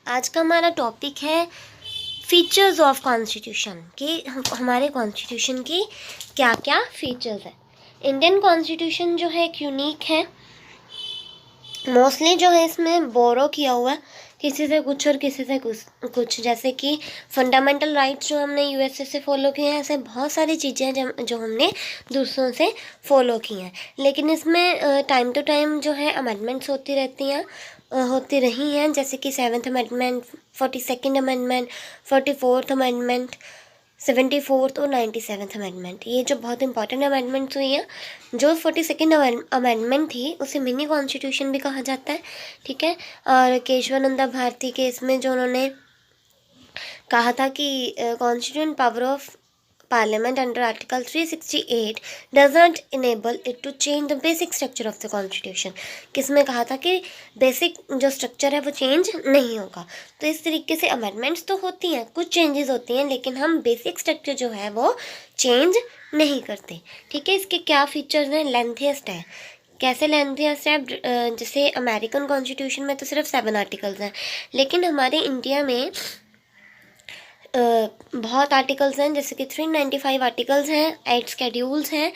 आज का हमारा टॉपिक है फीचर्स ऑफ कॉन्स्टिट्यूशन कि हमारे कॉन्स्टिट्यूशन की क्या क्या फीचर्स है। इंडियन कॉन्स्टिट्यूशन जो है एक यूनिक है, मोस्टली जो है इसमें बोरो किया हुआ है किसी से कुछ और किसी से कुछ जैसे कि फंडामेंटल राइट्स जो हमने यूएसए से फॉलो किए हैं, ऐसे बहुत सारी चीज़ें जो हमने दूसरों से फॉलो की हैं। लेकिन इसमें टाइम टू टाइम जो है अमेंडमेंट्स होती रहती हैं, होती रही हैं, जैसे कि 7th amendment, 42nd amendment, 44th amendment, 74th और 97th अमेंडमेंट। ये जो बहुत इंपॉर्टेंट अमेंडमेंट्स हुई हैं, जो 42nd अमेंडमेंट थी उसे मिनी कॉन्स्टिट्यूशन भी कहा जाता है, ठीक है। और केशवानंदा भारती के इसमें जो उन्होंने कहा था कि constituent power of Parliament under Article 368 does not enable it to change the basic structure of the Constitution। किसमें कहा था कि बेसिक जो स्ट्रक्चर है वो चेंज नहीं होगा। तो इस तरीके से अमेंडमेंट्स तो होती हैं, कुछ चेंजेस होती हैं, लेकिन हम बेसिक स्ट्रक्चर जो है वो चेंज नहीं करते, ठीक है। इसके क्या फीचर्स हैं? लेंथीएस्ट है। कैसे लेंथीएस्ट है? जैसे अमेरिकन कॉन्स्टिट्यूशन में तो सिर्फ 7 आर्टिकल्स हैं, लेकिन हमारे इंडिया में बहुत आर्टिकल्स हैं, जैसे कि 395 आर्टिकल्स हैं, 8 स्केड्यूल्स हैं।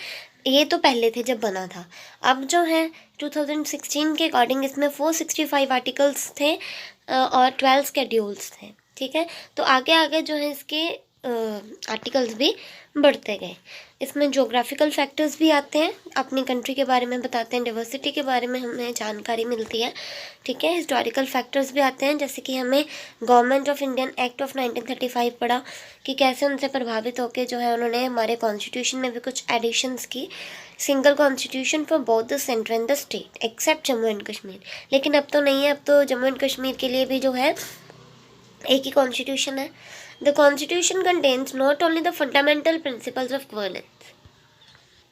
ये तो पहले थे जब बना था। अब जो है 2016 के अकॉर्डिंग इसमें 465 आर्टिकल्स थे और 12 स्केड्यूल्स थे, ठीक है। तो आगे आगे जो है इसके आर्टिकल्स भी बढ़ते गए। इसमें जोग्राफिकल फैक्टर्स भी आते हैं, अपनी कंट्री के बारे में बताते हैं, डाइवर्सिटी के बारे में हमें जानकारी मिलती है, ठीक है। हिस्टोरिकल फैक्टर्स भी आते हैं, जैसे कि हमें government of Indian act of 1935 पढ़ा कि कैसे उनसे प्रभावित होकर जो है उन्होंने हमारे कॉन्स्टिट्यूशन में भी कुछ एडिशंस की। Single constitution for both the centre and the state except Jammu and Kashmir. लेकिन अब तो नहीं है, अब तो जम्मू एंड कश्मीर के लिए भी जो है एक ही कॉन्स्टिट्यूशन है। The constitution contains not only the fundamental principles of governance.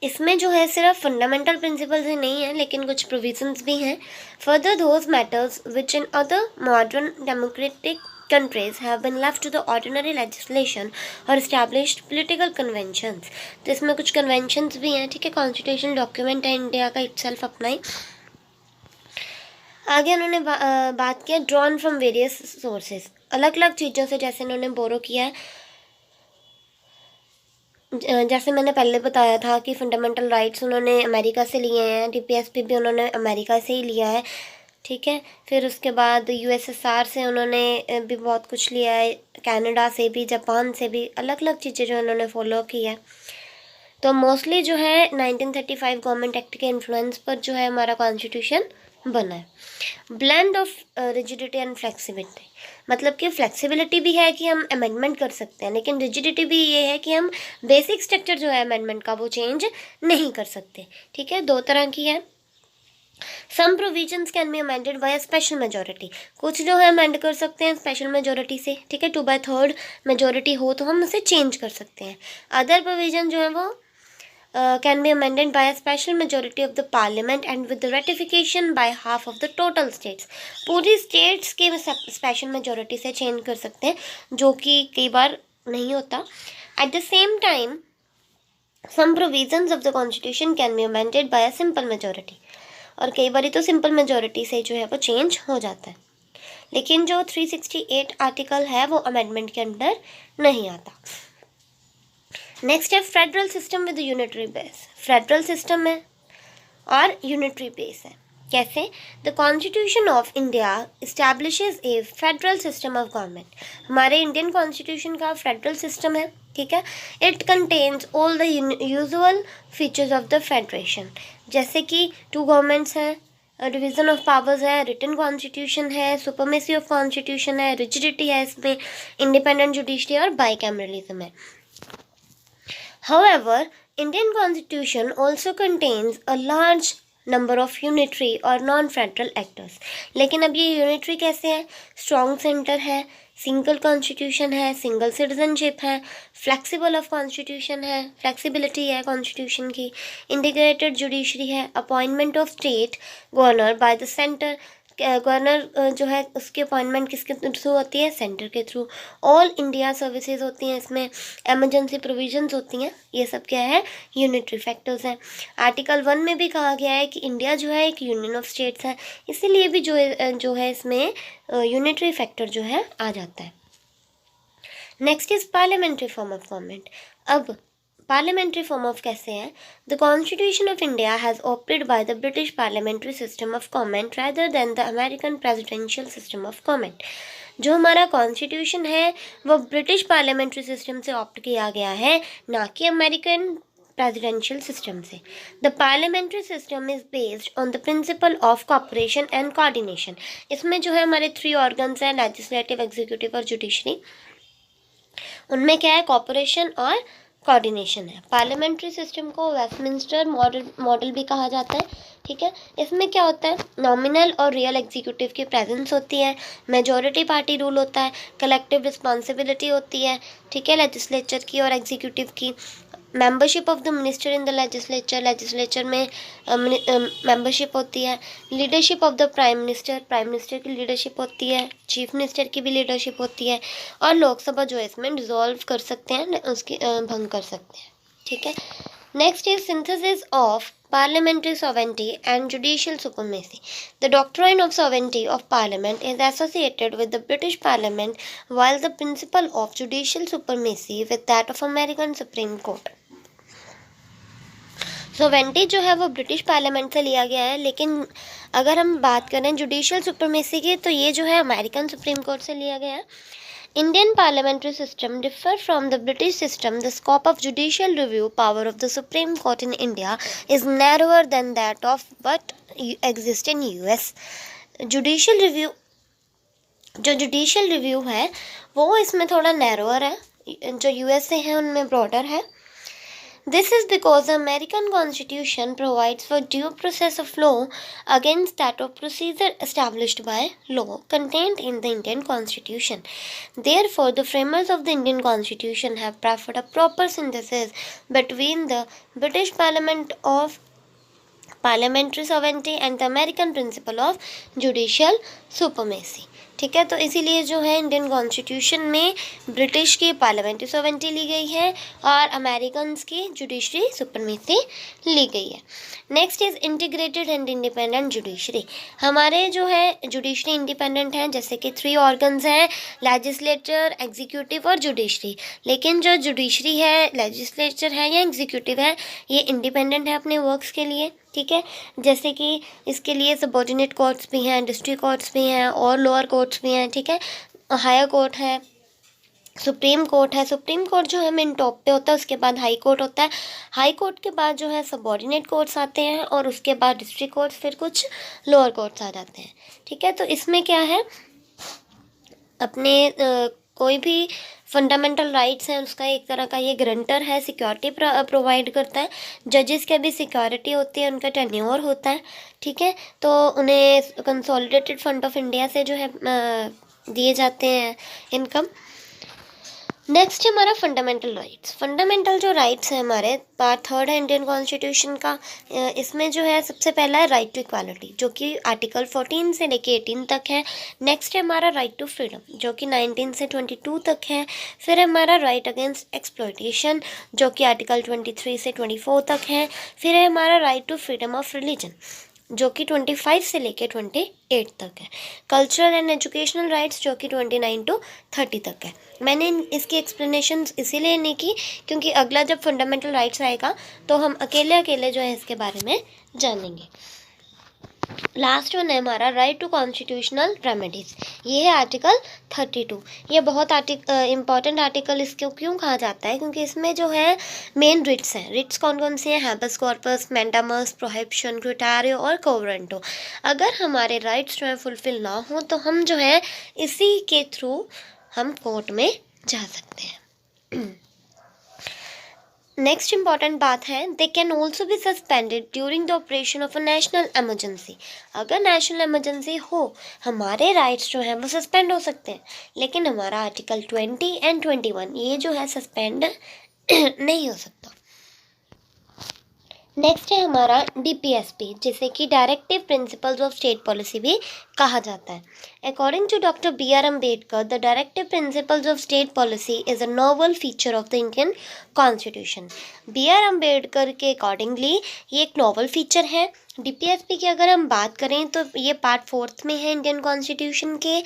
इसमें जो है सिर्फ फंडामेंटल प्रिंसिपल्स ही नहीं है, लेकिन कुछ प्रोविजंस भी हैं। Further those matters which in other modern democratic countries have been left to the ordinary legislation और established political conventions। तो इसमें कुछ कन्वेंशंस भी हैं, ठीक है। कॉन्स्टिट्यूशन डॉक्यूमेंट है इंडिया का इटसेल्फ अपना ही। आगे उन्होंने बात किया ड्रॉन फ्रॉम वेरियस सोर्सेज, अलग अलग चीज़ों से जैसे उन्होंने बोरो किया है। जैसे मैंने पहले बताया था कि फंडामेंटल राइट्स उन्होंने अमेरिका से लिए हैं, डीपीएसपी भी उन्होंने अमेरिका से ही लिया है, ठीक है। फिर उसके बाद यूएसएसआर से उन्होंने भी बहुत कुछ लिया है, कनाडा से भी, जापान से भी, अलग अलग चीज़ें जो उन्होंने फॉलो की है। तो मोस्टली जो है 1935 गवर्नमेंट एक्ट के इन्फ्लुएंस पर जो है हमारा कॉन्स्टिट्यूशन बना है। Blend of rigidity and flexibility, मतलब कि फ्लेक्सिबिलिटी भी है कि हम अमेंडमेंट कर सकते हैं, लेकिन रिजिडिटी भी ये है कि हम बेसिक स्ट्रक्चर जो है अमेंडमेंट का वो चेंज नहीं कर सकते, ठीक है। दो तरह की है। Some provisions can be amended by special majority, कुछ जो है अमेंड कर सकते हैं स्पेशल मेजोरिटी से, ठीक है। 2/3 मेजोरिटी हो तो हम उसे चेंज कर सकते हैं। अदर प्रोविजन जो है वो can be amended by a special majority of the parliament and with the ratification by half of the total states। पूरी states के special majority से change कर सकते हैं, जो कि कई बार नहीं होता। At the same time, some provisions of the constitution can be amended by a simple majority, और कई बार तो सिंपल मेजोरिटी से जो है वो चेंज हो जाता है। लेकिन जो 368 आर्टिकल है वो अमेंडमेंट के अंडर नहीं आता। नेक्स्ट है federal system with unitary base. Federal system है और यूनिटरी बेस है। कैसे? The constitution of India establishes a federal system of government. हमारे इंडियन कॉन्स्टिट्यूशन का फेडरल सिस्टम है, ठीक है। It contains all the usual features of the federation, जैसे कि 2 गवर्नमेंट्स हैं, डिवीजन ऑफ पावर्स है, रिटन कॉन्स्टिट्यूशन है, सुपरमेसी ऑफ कॉन्स्टिट्यूशन है, रिजिडिटी है इसमें, इंडिपेंडेंट जुडिशरी और बाइकैमरलिज्म है। However, Indian Constitution also contains a large number of unitary और non-federal actors। लेकिन अब ये यूनिटरी कैसे है? स्ट्रॉन्ग सेंटर है, सिंगल कॉन्स्टिट्यूशन है, सिंगल सिटीजनशिप है, फ्लेक्सिबल ऑफ कॉन्स्टिट्यूशन है, फ्लेक्सिबिलिटी है कॉन्स्टिट्यूशन की, इंटीग्रेटेड जुडिशरी है, appointment of state governor by the centre, governor जो है उसकी अपॉइंटमेंट किसके थ्रू होती है, सेंटर के थ्रू। ऑल इंडिया सर्विसेज होती हैं इसमें, एमरजेंसी प्रोविजंस होती हैं, ये सब क्या है, यूनिटरी फैक्टर्स हैं। आर्टिकल 1 में भी कहा गया है कि इंडिया जो है एक यूनियन ऑफ स्टेट्स है, इसीलिए भी जो है इसमें यूनिटरी फैक्टर जो है आ जाता है। Next is parliamentary form of government. अब पार्लियामेंट्री फॉर्म ऑफ कैसे है, the constitution of India has opted by the British parliamentary system of government rather than the American presidential system of government. जो हमारा constitution है वो British parliamentary system से opt किया गया है, ना कि अमेरिकन प्रेसिडेंशियल सिस्टम से। The parliamentary system is based on the principle of cooperation and coordination. इसमें जो है हमारे 3 ऑर्गन्स हैं, लेजिस्लेटिव, एग्जीक्यूटिव और जुडिशरी। उनमें क्या है, कॉपरेशन और कोऑर्डिनेशन है। पार्लियामेंट्री सिस्टम को वेस्टमिंस्टर मॉडल भी कहा जाता है, ठीक है। इसमें क्या होता है, नॉमिनल और रियल एग्जीक्यूटिव की प्रेजेंस होती है, मेजॉरिटी पार्टी रूल होता है, कलेक्टिव रिस्पॉन्सिबिलिटी होती है, ठीक है, लेजिस्लेचर की और एग्जीक्यूटिव की। Membership of the minister in the legislature में मेंबरशिप होती है। Leadership of the prime minister की लीडरशिप होती है, चीफ मिनिस्टर की भी लीडरशिप होती है, और लोकसभा जो है इसमें डिसॉल्व कर सकते हैं, उसकी भंग कर सकते हैं, ठीक है। Next is synthesis of parliamentary sovereignty and judicial supremacy. The doctrine of sovereignty of parliament is associated with the British Parliament, while the principle of judicial supremacy with that of American Supreme Court. सोवेंटी जो है वो British parliament से लिया गया है, लेकिन अगर हम बात करें जुडिशियल सुप्रीमेसी की तो ये जो है अमेरिकन सुप्रीम कोर्ट से लिया गया है। Indian parliamentary system differ from the British system. The scope of judicial review power of the Supreme Court in India is narrower than that of what exists in US. Judicial review जो judicial review है वो इसमें थोड़ा narrower है, जो US से है उनमें ब्रॉडर है। This is because the American Constitution provides for due process of law against that of procedure established by law contained in the Indian Constitution. Therefore, the framers of the Indian Constitution have preferred a proper synthesis between the British Parliamentary sovereignty and the American principle of judicial supremacy. ठीक है, तो इसीलिए जो है Indian constitution में British की parliamentary सोवेरेंटी ली गई है और अमेरिकन की जुडिशरी सुप्रीमेसी ली गई है। Next is integrated and independent judiciary. हमारे जो है जुडिशरी इंडिपेंडेंट हैं, जैसे कि 3 ऑर्गन्स हैं, लेजिस्लेचर, एग्जीक्यूटिव और जुडिशरी। लेकिन जो जुडिशरी है, लेजिस्लेचर है या एग्जीक्यूटिव है, ये इंडिपेंडेंट है अपने वर्क्स के लिए, ठीक है। जैसे कि इसके लिए सबऑर्डिनेट कोर्ट्स भी हैं, डिस्ट्रिक्ट कोर्ट्स भी हैं और लोअर कोर्ट्स भी हैं, ठीक है। हायर कोर्ट है, सुप्रीम कोर्ट है। सुप्रीम कोर्ट जो है मेन टॉप पे होता है, उसके बाद हाई कोर्ट होता है। हाई कोर्ट के बाद जो है सबऑर्डिनेट कोर्ट्स आते हैं और उसके बाद डिस्ट्रिक्ट कोर्ट्स, फिर कुछ लोअर कोर्ट्स आ जाते हैं, ठीक है। तो इसमें क्या है, अपने कोई भी फंडामेंटल राइट्स हैं उसका एक तरह का ये गारंटर है, सिक्योरिटी प्रोवाइड करता है। जजेस की भी सिक्योरिटी होती है, उनका टेन्योर होता है, ठीक है। तो उन्हें कंसोलिडेटेड फंड ऑफ इंडिया से जो है दिए जाते हैं इनकम। नेक्स्ट है हमारा फंडामेंटल राइट्स। फंडामेंटल जो राइट्स हैं हमारे, पार्ट 3 है इंडियन कॉन्स्टिट्यूशन का। इसमें जो है सबसे पहला है राइट टू इक्वालिटी, जो कि आर्टिकल 14 से लेके 18 तक है। नेक्स्ट है हमारा राइट टू फ्रीडम, जो कि 19 से 22 तक है। फिर है हमारा राइट अगेंस्ट एक्सप्लॉयटेशन, जो कि आर्टिकल 23 से 24 तक है। फिर है हमारा right to freedom of religion, जो कि 25 से लेके 28 तक है। कल्चरल एंड एजुकेशनल राइट्स, जो कि 29 to 30 तक है। मैंने इसकी एक्सप्लेनेशन इसीलिए नहीं की क्योंकि अगला जब फंडामेंटल राइट्स आएगा तो हम अकेले जो है इसके बारे में जानेंगे। लास्ट वन है हमारा राइट टू कॉन्स्टिट्यूशनल रेमेडीज, ये है आर्टिकल 32। ये बहुत इम्पॉर्टेंट आर्टिकल इसको क्यों कहा जाता है, क्योंकि इसमें जो है मेन रिट्स हैं। रिट्स कौन कौन से हैं, हैबस कॉर्पस, मैंडामस, प्रोहिबिशन, क्रिटेरियो और कोवरेंटो। अगर हमारे राइट्स जो है फुलफिल ना हो तो हम जो है इसी के थ्रू हम कोर्ट में जा सकते हैं। नेक्स्ट इम्पॉर्टेंट बात है, they can also be suspended during the operation of a national emergency. अगर नेशनल एमरजेंसी हो, हमारे राइट्स जो हैं वो सस्पेंड हो सकते हैं, लेकिन हमारा आर्टिकल 20 and 21 ये जो है सस्पेंड नहीं हो सकता। नेक्स्ट है हमारा DPSP, जिसे कि directive principles of state policy भी कहा जाता है। According to doctor BR Ambedkar, the directive principles of state policy is a novel feature of the Indian constitution. BR Ambedkar के अकॉर्डिंगली ये एक नोवल फीचर है। DPSP की अगर हम बात करें तो ये पार्ट 4 में है इंडियन कॉन्स्टिट्यूशन के।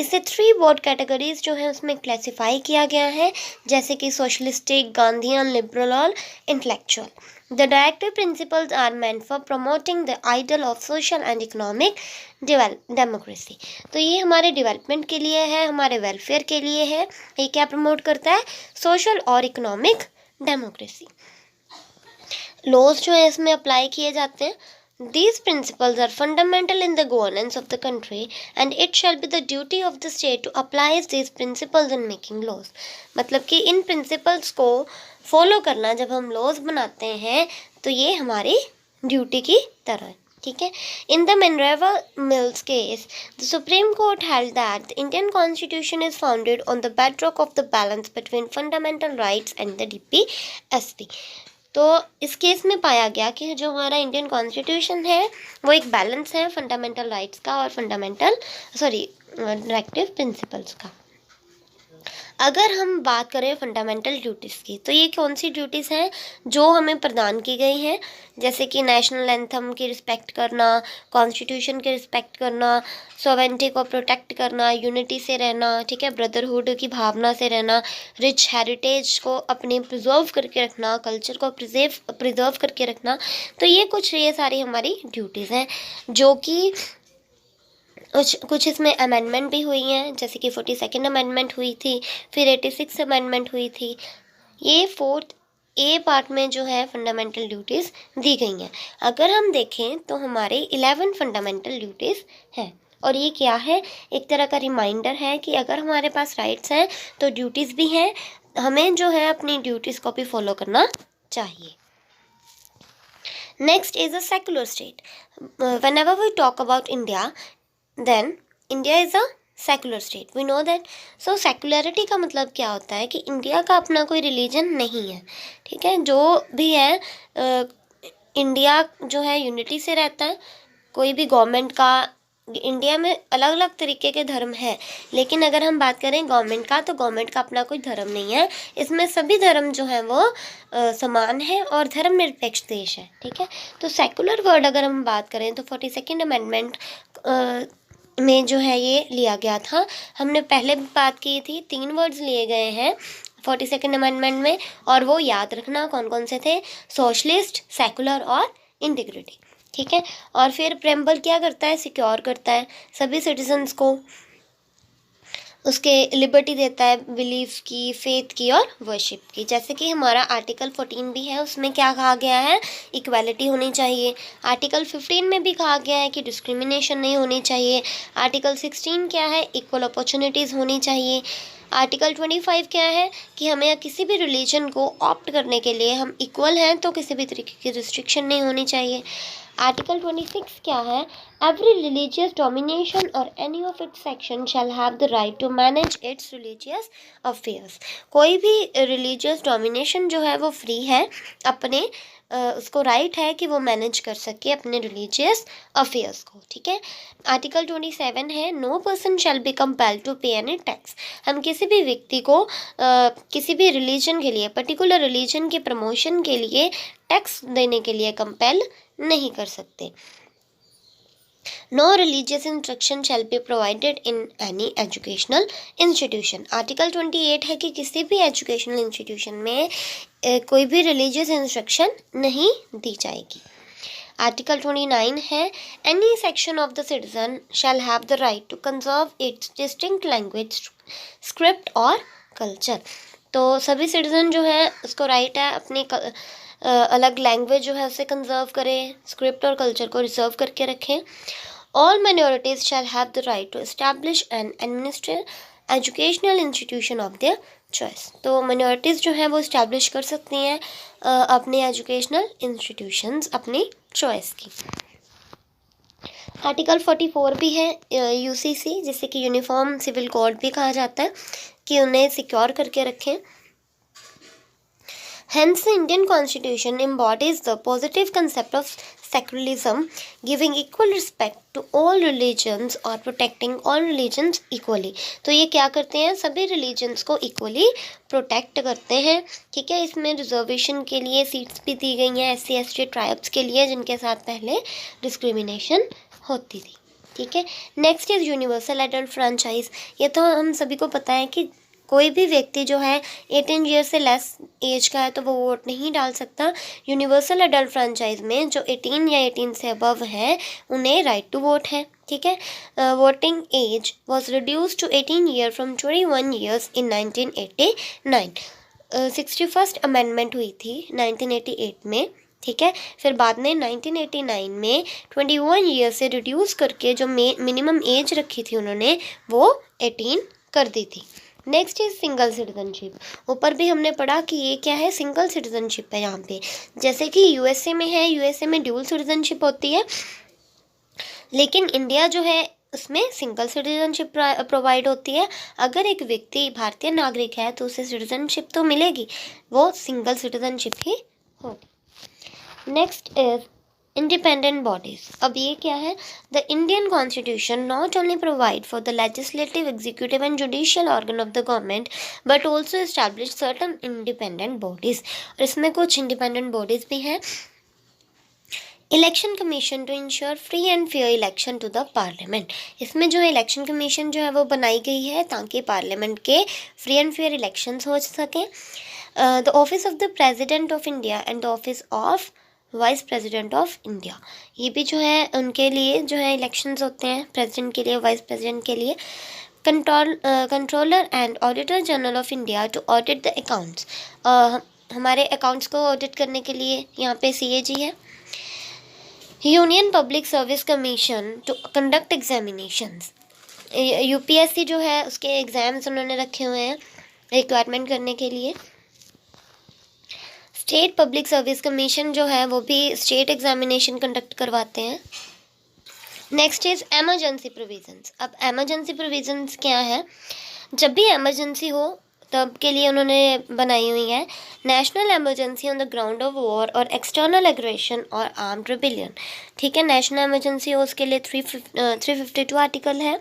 इसे 3 बोर्ड कैटेगरीज जो है उसमें क्लासिफाई किया गया है, जैसे कि सोशलिस्टिक, गांधीयन, लिबरल और intellectual. The directive principles are meant for promoting the ideal of social and economic democracy। तो ये हमारे डेवलपमेंट के लिए है, हमारे वेलफेयर के लिए है। ये क्या प्रमोट करता है? सोशल और इकोनॉमिक डेमोक्रेसी। लॉज जो है इसमें अप्लाई किए जाते हैं। These principles are fundamental in the governance of the country and it shall be the duty of the state to apply these principles in making laws। मतलब कि इन principles को follow करना जब हम लॉज बनाते हैं तो ये हमारी ड्यूटी की तरह है, ठीक है। In the Minerva Mills case, the Supreme Court held that the Indian Constitution is founded on the bedrock of the balance between fundamental rights and the DPSP। तो इस केस में पाया गया कि जो हमारा इंडियन कॉन्स्टिट्यूशन है वो एक बैलेंस है फंडामेंटल राइट्स का और डायरेक्टिव प्रिंसिपल्स का। अगर हम बात करें फंडामेंटल ड्यूटीज़ की, तो ये कौन सी ड्यूटीज़ हैं जो हमें प्रदान की गई हैं, जैसे कि नेशनल एंथम की रिस्पेक्ट करना, कॉन्स्टिट्यूशन की रिस्पेक्ट करना, सॉवरेनिटी को प्रोटेक्ट करना, यूनिटी से रहना, ठीक है, ब्रदरहुड की भावना से रहना, रिच हेरिटेज को अपनी प्रिजर्व करके रखना, कल्चर को प्रिजर्व करके रखना। तो ये सारी हमारी ड्यूटीज़ हैं जो कि कुछ इसमें अमेंडमेंट भी हुई हैं, जैसे कि 42nd अमेंडमेंट हुई थी, फिर 86 अमेंडमेंट हुई थी। ये 4th A पार्ट में जो है फंडामेंटल ड्यूटीज़ दी गई हैं। अगर हम देखें तो हमारे 11 फंडामेंटल ड्यूटीज़ हैं और ये क्या है? एक तरह का रिमाइंडर है कि अगर हमारे पास राइट्स हैं तो ड्यूटीज़ भी हैं, हमें जो है अपनी ड्यूटीज़ को भी फॉलो करना चाहिए। Next is a secular state. Whenever we talk about India, then India is a secular state, we know that। so secularity का मतलब क्या होता है कि इंडिया का अपना कोई रिलीजन नहीं है, ठीक है। जो भी है इंडिया जो है यूनिटी से रहता है। कोई भी गवर्नमेंट का, इंडिया में अलग अलग तरीके के धर्म है, लेकिन अगर हम बात करें गवर्नमेंट का, तो गवर्नमेंट का अपना कोई धर्म नहीं है। इसमें सभी धर्म जो है वो समान है और धर्मनिरपेक्ष देश है, ठीक है। तो सेकुलर वर्ड अगर हम बात करें तो 42nd अमेंडमेंट में जो है ये लिया गया था। हमने पहले भी बात की थी, 3 वर्ड्स लिए गए हैं 42nd अमेंडमेंट में, और वो याद रखना कौन कौन से थे? सोशलिस्ट, सेकुलर और इंटीग्रिटी, ठीक है। और फिर प्रेम्बल क्या करता है? सिक्योर करता है सभी सिटीजन्स को, उसके लिबर्टी देता है बिलीफ की, फेथ की और वर्शिप की। जैसे कि हमारा आर्टिकल 14 भी है, उसमें क्या कहा गया है? इक्वालिटी होनी चाहिए। आर्टिकल 15 में भी कहा गया है कि डिस्क्रिमिनेशन नहीं होनी चाहिए। आर्टिकल 16 क्या है? इक्वल अपॉर्चुनिटीज़ होनी चाहिए। आर्टिकल 25 क्या है कि हमें किसी भी रिलीजन को ऑप्ट करने के लिए हम इक्वल हैं, तो किसी भी तरीके की रिस्ट्रिक्शन नहीं होनी चाहिए। आर्टिकल 26 क्या है? एवरी रिलीजियस डोमिनेशन और any of its section shall have the right to manage its religious affairs. कोई भी रिलीजियस डोमिनेशन जो है वो फ्री है, अपने उसको राइट है कि वो मैनेज कर सके अपने रिलीजियस अफेयर्स को, ठीक है। आर्टिकल 27 है, no person shall be compelled to pay any tax. हम किसी भी व्यक्ति को किसी भी रिलीजन के लिए, पर्टिकुलर रिलीजन के प्रमोशन के लिए टैक्स देने के लिए कंपेल नहीं कर सकते। No religious instruction shall be provided in any educational institution. Article 28 है कि किसी भी एजुकेशनल इंस्टीट्यूशन में कोई भी रिलीजियस इंस्ट्रक्शन नहीं दी जाएगी। आर्टिकल 29 है, any section of the citizen shall have the right to conserve its distinct language, script और कल्चर। तो सभी सिटीजन जो है उसको राइट है अपनी अलग लैंग्वेज जो है उसे कंजर्व करें, स्क्रिप्ट और कल्चर को रिजर्व करके रखें। All minorities shall have the right to establish and administer educational institution of their choice. तो माइनॉरिटीज़ जो है वो इस्टेब्लिश कर सकती हैं अपने एजुकेशनल इंस्टीट्यूशंस अपनी चॉइस की। आर्टिकल 44 भी है यूसीसी, जिसे कि यूनिफॉर्म सिविल कोड भी कहा जाता है, कि उन्हें सिक्योर करके रखें। Hence, the Indian Constitution embodies the positive concept of secularism, giving equal respect to all religions और protecting all religions equally. तो ये क्या करते हैं, सभी religions को equally protect करते हैं, ठीक है. इसमें रिजर्वेशन के लिए सीट्स भी दी गई हैं SC/ST ट्राइब्स के लिए, जिनके साथ पहले डिस्क्रिमिनेशन होती थी, ठीक है. Next is universal adult franchise. ये तो हम सभी को पता है कि कोई भी व्यक्ति जो है 18 ईयर से लेस एज का है तो वो वोट नहीं डाल सकता. यूनिवर्सल एडल्ट फ्रेंचाइज में जो 18 या 18 से अबव है उन्हें राइट टू वोट है, ठीक है. Voting age was reduced to 18 year from 21 years in 1989. 61st amendment हुई थी 1988 में, ठीक है. फिर बाद में 1989 में 21 ईयर से रिड्यूस करके जो मिनिमम एज रखी थी उन्होंने वो 18 कर दी थी. Next is single citizenship. ऊपर भी हमने पढ़ा कि ये क्या है, सिंगल सिटीजनशिप है यहाँ पे. जैसे कि यूएसए में है, यूएसए में ड्यूल सिटीजनशिप होती है, लेकिन इंडिया जो है उसमें सिंगल सिटीजनशिप प्रोवाइड होती है. अगर एक व्यक्ति भारतीय नागरिक है तो उसे सिटीजनशिप तो मिलेगी, वो सिंगल सिटीजनशिप ही होगी. Next is independent bodies. अब ये क्या है, the Indian constitution not only provide for the legislative, executive and judicial organ of the government but also establish certain independent bodies. और इसमें कुछ इंडिपेंडेंट बॉडीज भी हैं. Election commission to ensure free and fair election to the parliament. इसमें जो है election commission जो है वो बनाई गई है ताकि पार्लियामेंट के फ्री एंड फेयर इलेक्शंस हो सकें. The office of the president of India and the office of vice president of India, ये भी जो है उनके लिए जो है इलेक्शंस होते हैं, प्रेसिडेंट के लिए, वाइस प्रेसिडेंट के लिए. Controller and auditor general of India to audit the accounts. हमारे अकाउंट्स को ऑडिट करने के लिए यहाँ पे CAG है. Union public service commission to conduct examinations. UPSC जो है उसके एग्ज़ाम्स उन्होंने रखे हुए हैं रिक्वायरमेंट करने के लिए. स्टेट पब्लिक सर्विस कमीशन जो है वो भी स्टेट एग्जामिनेशन कंडक्ट करवाते हैं. Next is emergency provisions. अब एमरजेंसी प्रोविजंस क्या है, जब भी एमरजेंसी हो तब के लिए उन्होंने बनाई हुई है. National emergency on the ground of war और एक्सटर्नल एग्रेशन और आर्म्ड रिबिलियन, ठीक है. नेशनल एमरजेंसी हो उसके लिए 352 आर्टिकल है.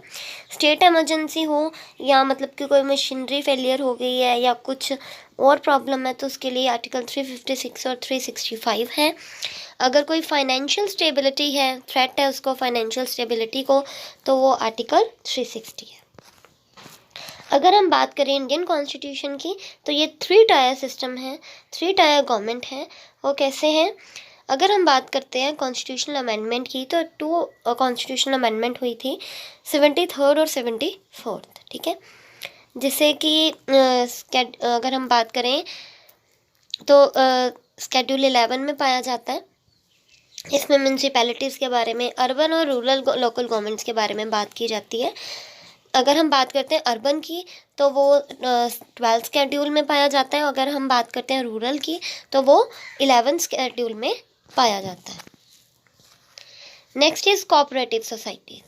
स्टेट एमरजेंसी हो या मतलब कि कोई मशीनरी फेलियर हो गई है या कुछ और प्रॉब्लम है तो उसके लिए आर्टिकल 356 और 365 है. अगर कोई फाइनेंशियल स्टेबिलिटी है, थ्रेट है उसको फाइनेंशियल स्टेबिलिटी को, तो वो आर्टिकल 360 है. अगर हम बात करें इंडियन कॉन्स्टिट्यूशन की तो ये 3 टायर सिस्टम है, 3 टायर गवर्नमेंट है. वो कैसे हैं, अगर हम बात करते हैं कॉन्स्टिट्यूशनल अमेंडमेंट की तो 2 कॉन्स्टिट्यूशनल अमेंडमेंट हुई थी, 73rd और 74th, ठीक है. जिससे कि अगर हम बात करें तो स्केड्यूल 11 में पाया जाता है. इसमें म्यूनसिपैलिटीज़ के बारे में, अर्बन और रूरल लोकल गवर्नमेंट्स के बारे में बात की जाती है. अगर हम बात करते हैं अर्बन की तो वो 12th स्केड्यूल में पाया जाता है. अगर हम बात करते हैं रूरल की तो वो 11th स्केड्यूल में पाया जाता है. Next is cooperative societies.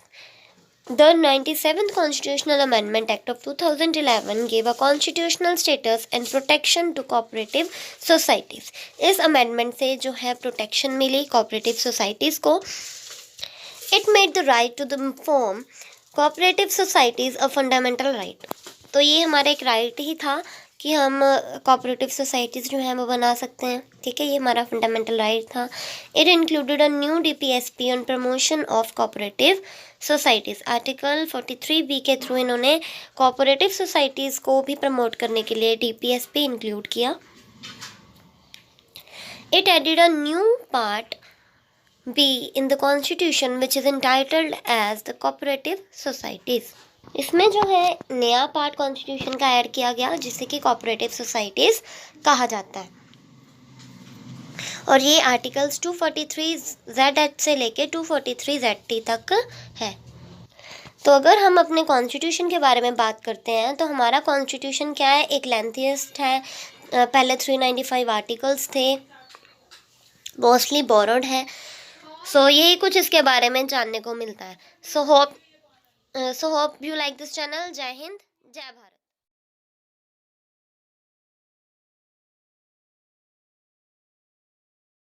The 97th Constitutional Amendment Act of 2011 gave a constitutional status and protection to cooperative societies. इस amendment से जो है protection मिली cooperative societies को. It made the right to the form cooperative societies a fundamental right. तो ये हमारा एक right ही था कि हम कोऑपरेटिव सोसाइटीज़ जो हैं वो बना सकते हैं, ठीक है. ये हमारा फंडामेंटल राइट था. It included a new DPSP on promotion of cooperative societies. Article 43B के थ्रू इन्होंने कोऑपरेटिव सोसाइटीज़ को भी प्रमोट करने के लिए DPSP इंक्लूड किया. It added a new part B in the Constitution which is entitled as the cooperative societies. इसमें जो है नया पार्ट कॉन्स्टिट्यूशन का ऐड किया गया जिसे कि कोऑपरेटिव सोसाइटीज़ कहा जाता है. और ये आर्टिकल्स 243ZH से लेके 243ZT तक है. तो अगर हम अपने कॉन्स्टिट्यूशन के बारे में बात करते हैं तो हमारा कॉन्स्टिट्यूशन क्या है, एक लेंथीएस्ट है. पहले 395 आर्टिकल्स थे, मोस्टली बोरोड है. सो यही कुछ इसके बारे में जानने को मिलता है. So hope you like this channel. जय हिंद, जय भारत.